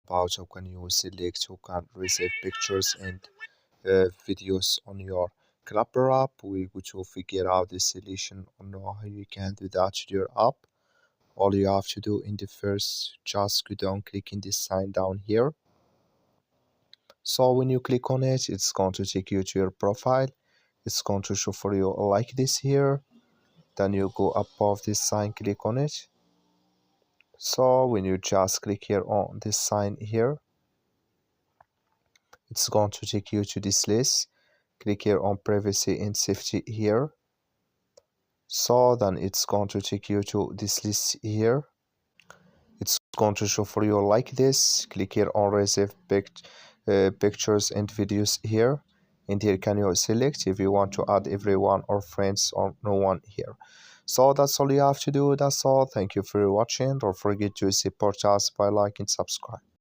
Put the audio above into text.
about how can you select, how can receive pictures and videos on your Clapper app. We're going to figure out the solution on how you can do that to your app. All you have to do in the first, just go down, click in this sign down here. So when you click on it, it's going to take you to your profile. It's going to show for you like this here. Then you go above this sign, click on it. So when you just click here on this sign here, it's going to take you to this list. Click here on privacy and safety here. So then it's going to take you to this list here. It's going to show for you like this. Click here on receive pictures and videos here, and here can you select if you want to add everyone or friends or no one here. So that's all you have to do. That's all. Thank you for watching. Don't forget to support us by like and subscribe.